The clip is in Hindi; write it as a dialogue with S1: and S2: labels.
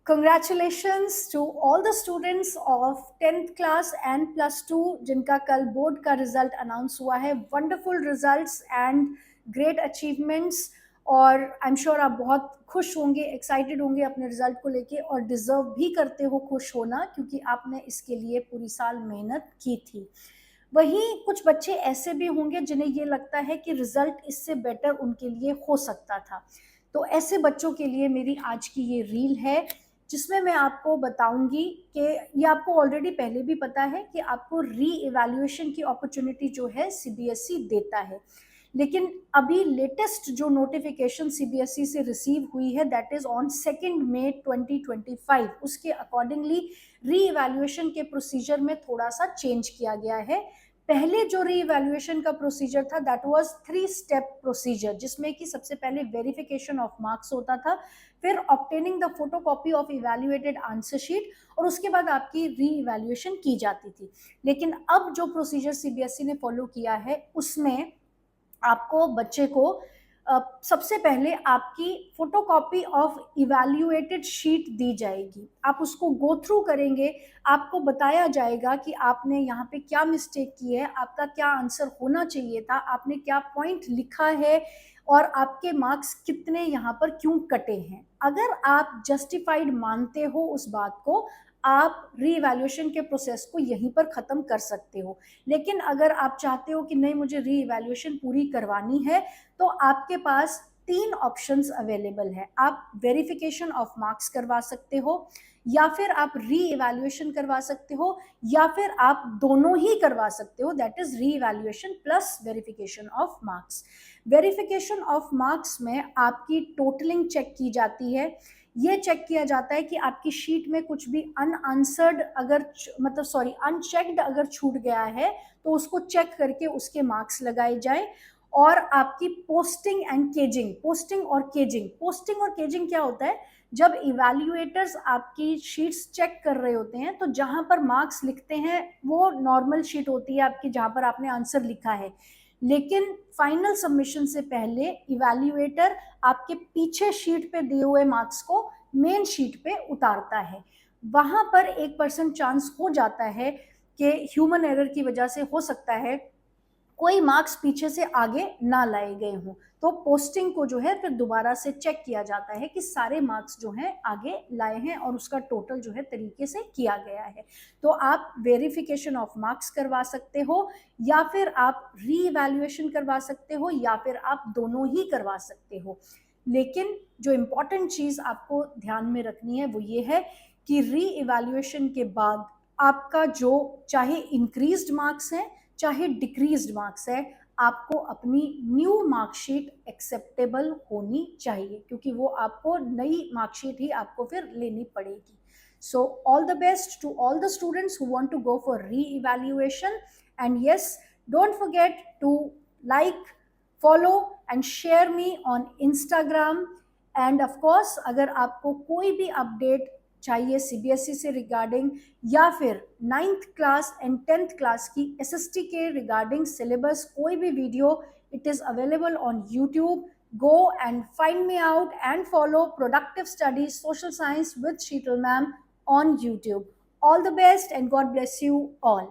S1: Congratulations to all the students of 10th class and plus 2 जिनका कल बोर्ड का रिजल्ट अनाउंस हुआ है. Wonderful results and great achievements. और आई एम श्योर आप बहुत खुश होंगे, एक्साइटेड होंगे अपने रिजल्ट को लेके, और डिजर्व भी करते हो खुश होना, क्योंकि आपने इसके लिए पूरी साल मेहनत की थी. वहीं कुछ बच्चे ऐसे भी होंगे जिन्हें ये लगता है कि रिजल्ट इससे बेटर उनके लिए हो सकता था. तो ऐसे बच्चों के लिए मेरी आज की ये रील है, जिसमें मैं आपको बताऊंगी कि ये आपको ऑलरेडी पहले भी पता है कि आपको री इवैल्यूएशन की अपॉर्चुनिटी जो है सीबीएसई देता है. लेकिन अभी लेटेस्ट जो नोटिफिकेशन सीबीएसई से रिसीव हुई है, दैट इज ऑन 2 मई 2025, उसके अकॉर्डिंगली री इवैल्यूएशन के प्रोसीजर में थोड़ा सा चेंज किया गया है. पहले जो री इवैल्यूएशन का प्रोसीजर था दैट वाज 3 स्टेप प्रोसीजर, जिसमें कि सबसे पहले वेरिफिकेशन ऑफ मार्क्स होता था, फिर obtaining the photocopy of evaluated answer sheet, और उसके बाद आपकी री इवैल्यूएशन की जाती थी. लेकिन अब जो प्रोसीजर सीबीएसई ने फॉलो किया है, उसमें आपको बच्चे को सबसे पहले आपकी फोटोकॉपी ऑफ इवैल्यूएटेड शीट दी जाएगी. आप उसको गो थ्रू करेंगे, आपको बताया जाएगा कि आपने यहाँ पे क्या मिस्टेक की है, आपका क्या आंसर होना चाहिए था, आपने क्या पॉइंट लिखा है, और आपके मार्क्स कितने यहाँ पर क्यों कटे हैं. अगर आप जस्टिफाइड मानते हो उस बात को, आप रीइवैल्यूएशन के प्रोसेस को यहीं पर ख़त्म कर सकते हो. लेकिन अगर आप चाहते हो कि नहीं, मुझे रीइवैल्यूएशन पूरी करवानी है, तो आपके पास 3 ऑप्शंस अवेलेबल है. आप वेरिफिकेशन ऑफ मार्क्स करवा सकते हो, या फिर आप रीइवैल्यूएशन करवा सकते हो, या फिर आप दोनों ही करवा सकते हो, that is reevaluation plus verification of marks. Verification of marks में आपकी टोटलिंग चेक की जाती है. ये चेक किया जाता है कि आपकी शीट में कुछ भी अनआंसर्ड अगर अनचेक्ड अगर छूट गया है, तो उसको चेक करके उसके मार्क्स लगाए जाए. और आपकी पोस्टिंग और केजिंग क्या होता है? जब इवैल्यूएटर्स आपकी शीट्स चेक कर रहे होते हैं, तो जहां पर मार्क्स लिखते हैं वो नॉर्मल शीट होती है आपकी, जहां पर आपने आंसर लिखा है. लेकिन फाइनल सबमिशन से पहले इवैल्यूएटर आपके पीछे शीट पे दिए हुए मार्क्स को मेन शीट पे उतारता है. वहां पर 1% चांस हो जाता है कि ह्यूमन एरर की वजह से हो सकता है कोई मार्क्स पीछे से आगे ना लाए गए हों. तो पोस्टिंग को जो है फिर दोबारा से चेक किया जाता है कि सारे मार्क्स जो हैं आगे लाए हैं, और उसका टोटल जो है तरीके से किया गया है. तो आप वेरिफिकेशन ऑफ मार्क्स करवा सकते हो, या फिर आप री इवैल्यूएशन करवा सकते हो, या फिर आप दोनों ही करवा सकते हो. लेकिन जो इम्पोर्टेंट चीज़ आपको ध्यान में रखनी है वो ये है कि री इवैल्यूएशन के बाद आपका जो चाहे इंक्रीज्ड मार्क्स है चाहे डिक्रीज्ड मार्क्स है, आपको अपनी न्यू मार्कशीट एक्सेप्टेबल होनी चाहिए, क्योंकि वो आपको नई मार्कशीट ही आपको फिर लेनी पड़ेगी. So all the best to all the students who want to go for re-evaluation. And yes, don't forget to like, follow and share me on Instagram. And of course अगर आपको कोई भी अपडेट चाहिए सीबीएसई से रिगार्डिंग, या फिर 9th class and 10th class की एसएसटी के रिगार्डिंग सिलेबस कोई भी video, it is available on YouTube. Go and find me out and follow Productive Studies Social Science with Sheetal Ma'am on YouTube. All the best and God bless you all.